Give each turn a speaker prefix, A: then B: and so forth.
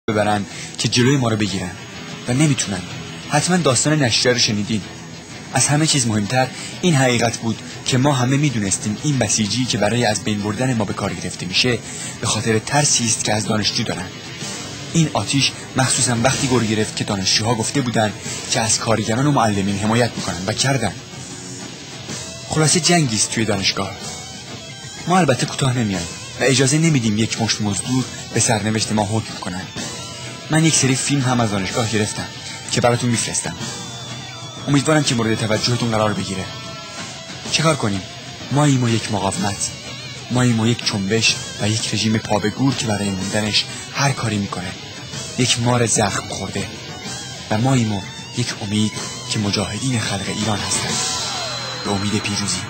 A: ببرن که جلوی ما رو بگیرن و نمیتونن. حتما داستان نشریه رو شنیدین. از همه چیز مهمتر این حقیقت بود که ما همه میدونستیم این بسیجی که برای از بین بردن ما به کار گرفته میشه به خاطر ترسی است که از دانشجو دارن. این آتش مخصوصا وقتی گرگ گرفت که دانشجوها گفته بودن که از کارگران و معلمین حمایت میکنن و کردن. خلاصه جنگی است توی دانشگاه. ما البته کوتاه نمیایم و اجازه نمیدیم یک مشت مزدور به سرنوشت ما حکم کنن. من یک سری فیلم هم از دانشگاه گرفتم که براتون میفرستم. امیدوارم که مورد توجهتون قرار بگیره. چه کار کنیم؟ ماییم و یک مقاومت، ماییم و یک جنبش و یک رژیم پا به گور که برای موندنش هر کاری میکنه، یک مار زخم خورده، و ماییم و یک امید که مجاهدین خلق ایران هستند، به امید پیروزی.